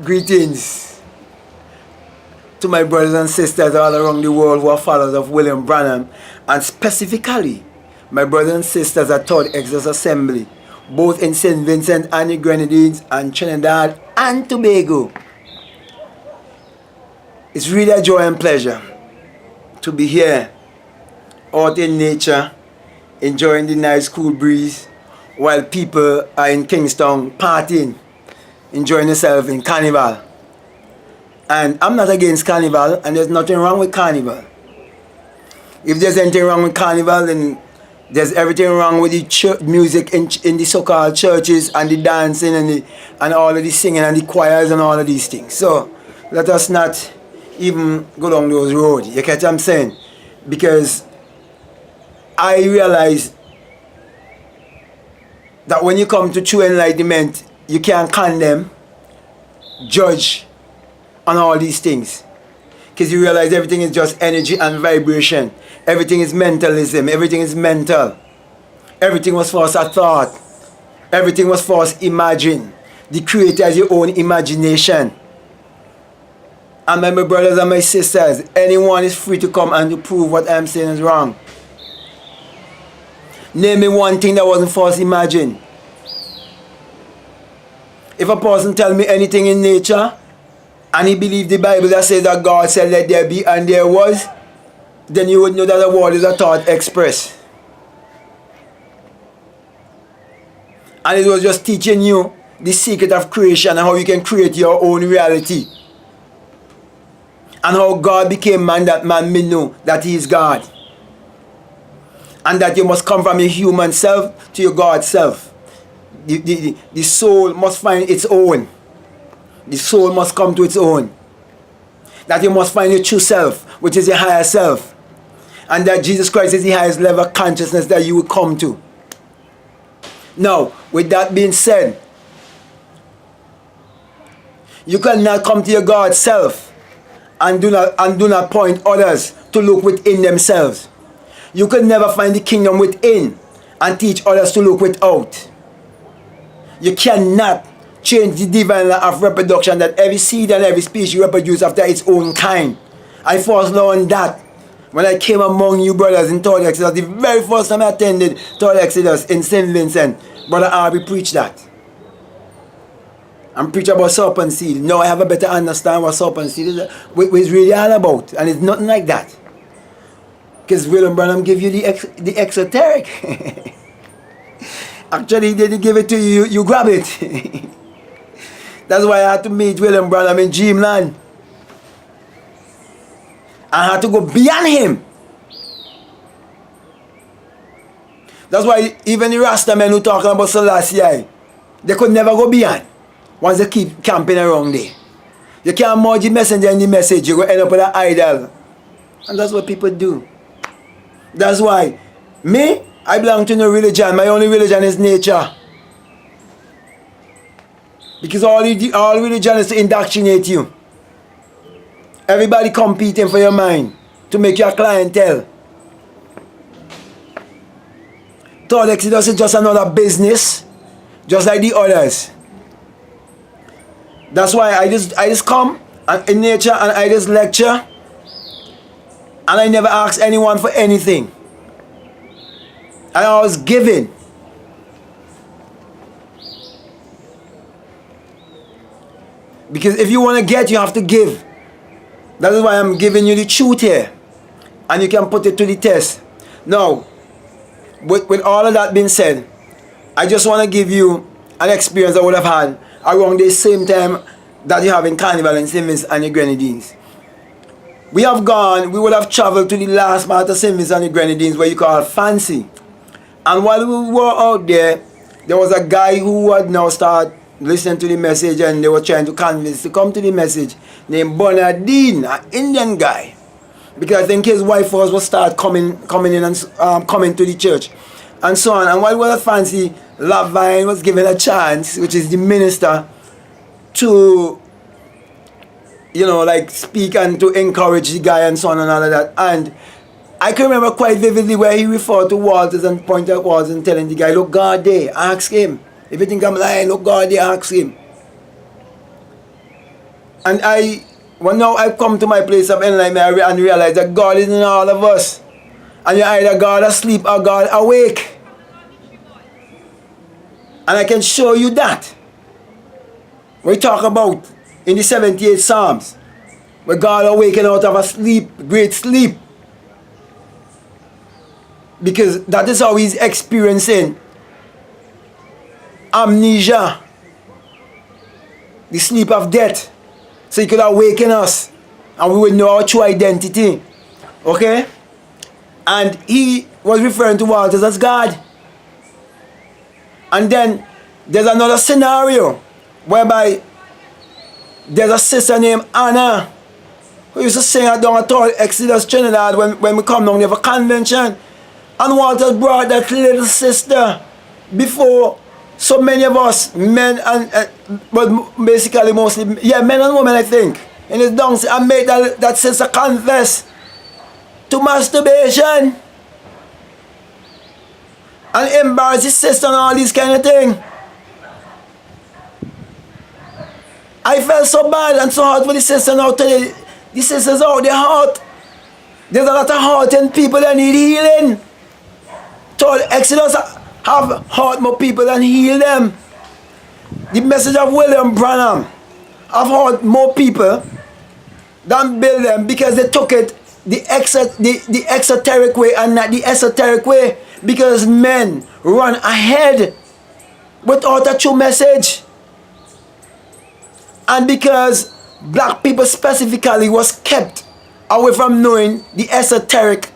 Greetings to my brothers and sisters all around the world who are followers of William Branham, and specifically my brothers and sisters at Third Exodus Assembly, both in St. Vincent and the Grenadines and Trinidad and Tobago. It's really a joy and pleasure to be here out in nature, enjoying the nice cool breeze, while people are in Kingston partying, enjoying themselves in carnival. And I'm not against carnival, and there's nothing wrong with carnival. If there's anything wrong with carnival, then there's everything wrong with the music in the so-called churches, and the dancing and all of the singing and the choirs and all of these things. So let us not even go down those roads. You catch what I'm saying? Because I realize that when you come to true enlightenment, you can't condemn, judge on all these things. Because you realize everything is just energy and vibration. Everything is mentalism. Everything is mental. Everything was first a thought. Everything was first imagined. The creator has your own imagination. And my brothers and my sisters, anyone is free to come and to prove what I'm saying is wrong. Name me one thing that wasn't first imagined. If a person tell me anything in nature, and he believed the Bible that says that God said let there be and there was, then you would know that the world is a thought express. And it was just teaching you the secret of creation and how you can create your own reality. And how God became man that man may know that he is God. And that you must come from your human self to your God self. The soul must find its own. The soul must come to its own. That you must find your true self, which is your higher self. And that Jesus Christ is the highest level of consciousness that you will come to. Now, with that being said, you cannot come to your God self and do not point others to look within themselves. You can never find the kingdom within and teach others to look without. You cannot change the divine law of reproduction that every seed and every species reproduce after its own kind. I first learned that when I came among you brothers in Third Exodus. The very first time I attended Third Exodus in St. Vincent, Brother Arby preached that. And preach about serpent seed. Now I have a better understand what serpent seed is, what it's really all about. And it's nothing like that. Because William Branham give you the exoteric. Actually, he didn't give it to you, you grab it. That's why I had to meet William Branham in Dreamland. I had to go beyond him. That's why even the Rasta men who talking about Selassie, they could never go beyond once they keep camping around there. You can't merge the messenger and the message, you go end up with an idol. And that's what people do. That's why me, I belong to no religion. My only religion is nature. Because all religion is to indoctrinate you. Everybody competing for your mind to make you a clientele. Third Exodus is just another business, just like the others. That's why I just come in nature and I just lecture, and I never ask anyone for anything. I was giving. Because if you want to get, you have to give. That is why I'm giving you the truth here. And you can put it to the test. Now, with all of that being said, I just want to give you an experience I would have had around the same time that you have in Carnival and St. Vincent and the Grenadines. We would have traveled to the last part of St. Vincent and the Grenadines, where you call Fancy. And while we were out there was a guy who had now started listening to the message, and they were trying to convince to come to the message, named Bernardine, an Indian guy. Because I think his wife was start coming in and coming to the church and so on. And while we were at Fancy, Lavine was given a chance, which is the minister, to like speak and to encourage the guy and so on and all of that. And I can remember quite vividly where he referred to Walters and pointed at Walters and telling the guy, look God there, ask him. If you think I'm lying, look God there, ask him. And well, now I've come to my place of enlightenment and realize that God is in all of us. And you're either God asleep or God awake. And I can show you that. We talk about in the 78 Psalms, where God awakened out of a sleep, great sleep. Because that is how he's experiencing amnesia, the sleep of death. So he could awaken us and we would know our true identity. Okay? And he was referring to Walters as God. And then there's another scenario whereby there's a sister named Anna who used to sing at down at all Exodus Trinidad when we come down there for convention. And Walters brought that little sister before so many of us, men and but basically mostly, men and women, I think, in his dunks, and made that sister confess to masturbation and embarrass his sister and all these kind of thing. I felt so bad and so hard for the sister now today. The sisters out there hurt. There's a lot of hurting people that need healing. Told Exodus have hurt more people than heal them. The message of William Branham have hurt more people than build them because they took it the exoteric way and not the esoteric way, because men run ahead without a true message. And because black people specifically was kept away from knowing the esoteric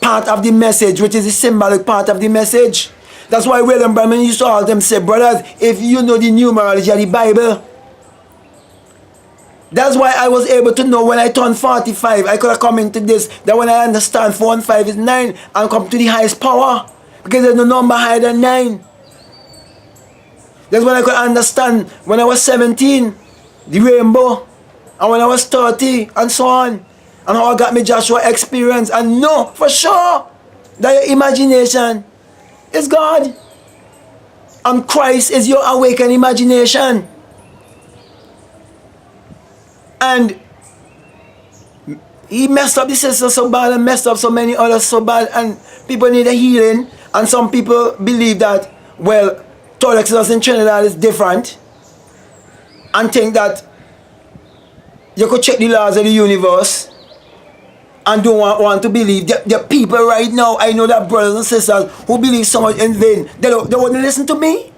part of the message, which is the symbolic part of the message. That's why William Branham used to all them say, brothers, if you know the numerology of the Bible. That's why I was able to know when I turned 45, I could have come into this, that when I understand 4 and 5 is 9, and come to the highest power, because there's no number higher than 9. That's when I could understand when I was 17, the rainbow, and when I was 30, and so on, and how I got me Joshua experience, and know for sure that your imagination is God, and Christ is your awakened imagination. And he messed up the sister so bad and messed up so many others so bad, and people need a healing. And some people believe that, well, Total Exodus in Trinidad is different, and think that you could check the laws of the universe and don't want to believe. The people right now, I know that brothers and sisters who believe so much in vain, they wouldn't listen to me.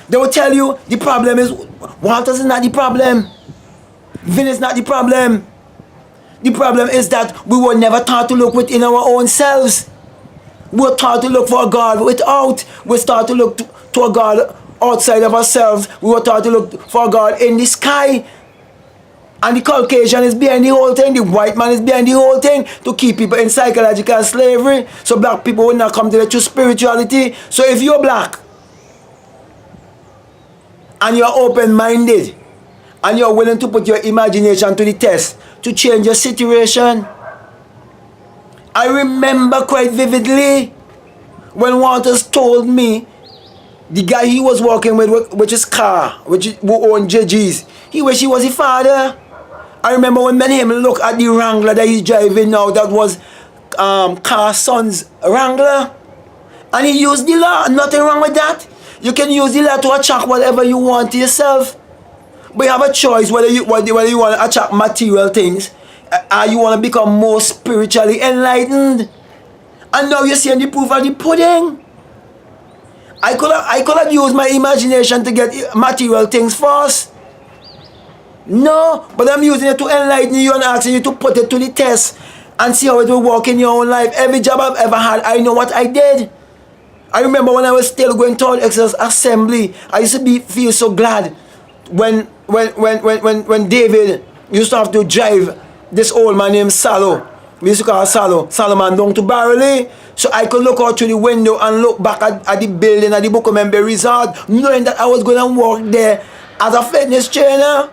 They will tell you the problem is Walters is not the problem. Vin is not the problem. The problem is that we were never taught to look within our own selves. We were taught to look for a God without. We start to look to a God outside of ourselves. We were taught to look for a God in the sky. And the Caucasian is behind the whole thing. The white man is behind the whole thing to keep people in psychological slavery. So black people will not come to the true spirituality. So if you're black and you're open-minded, and you're willing to put your imagination to the test to change your situation. I remember quite vividly when Walters told me the guy he was working with his car, who owned JG's, he wish he was his father. I remember when me and him look at the Wrangler that he's driving now, that was Carson's Wrangler, and he used the law. Nothing wrong with that. You can use the law to attract whatever you want to yourself. But you have a choice whether you want to attract material things or you want to become more spiritually enlightened. And now you're seeing the proof of the pudding. I could have used my imagination to get material things first. No, but I'm using it to enlighten you and asking you to put it to the test and see how it will work in your own life. Every job I've ever had, I know what I did. I remember when I was still going to Exodus Assembly, I used to feel so glad when David used to have to drive this old man named Salo. We used to call Solomon down to Barley. So I could look out through the window and look back at the building at the Bukomembe Resort, knowing that I was going to work there as a fitness trainer.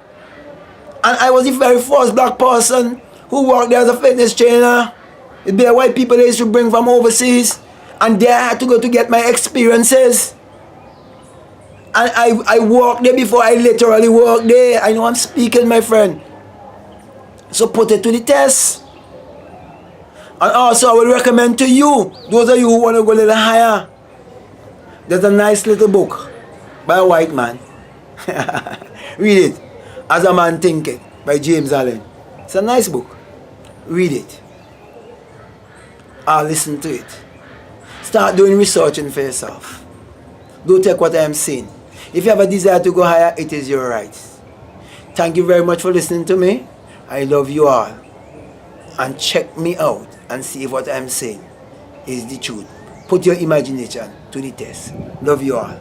And I was the very first black person who worked there as a fitness trainer. It'd be white people they used to bring from overseas, and there I had to go to get my experiences. And I walk there before I literally walk there. I know I'm speaking, my friend. So put it to the test. And also I will recommend to you, those of you who want to go a little higher, there's a nice little book by a white man. Read it. As a Man Thinketh by James Allen. It's a nice book. Read it. Or listen to it. Start doing researching for yourself. Don't take what I am saying. If you have a desire to go higher, it is your right. Thank you very much for listening to me. I love you all. And check me out and see if what I'm saying is the truth. Put your imagination to the test. Love you all.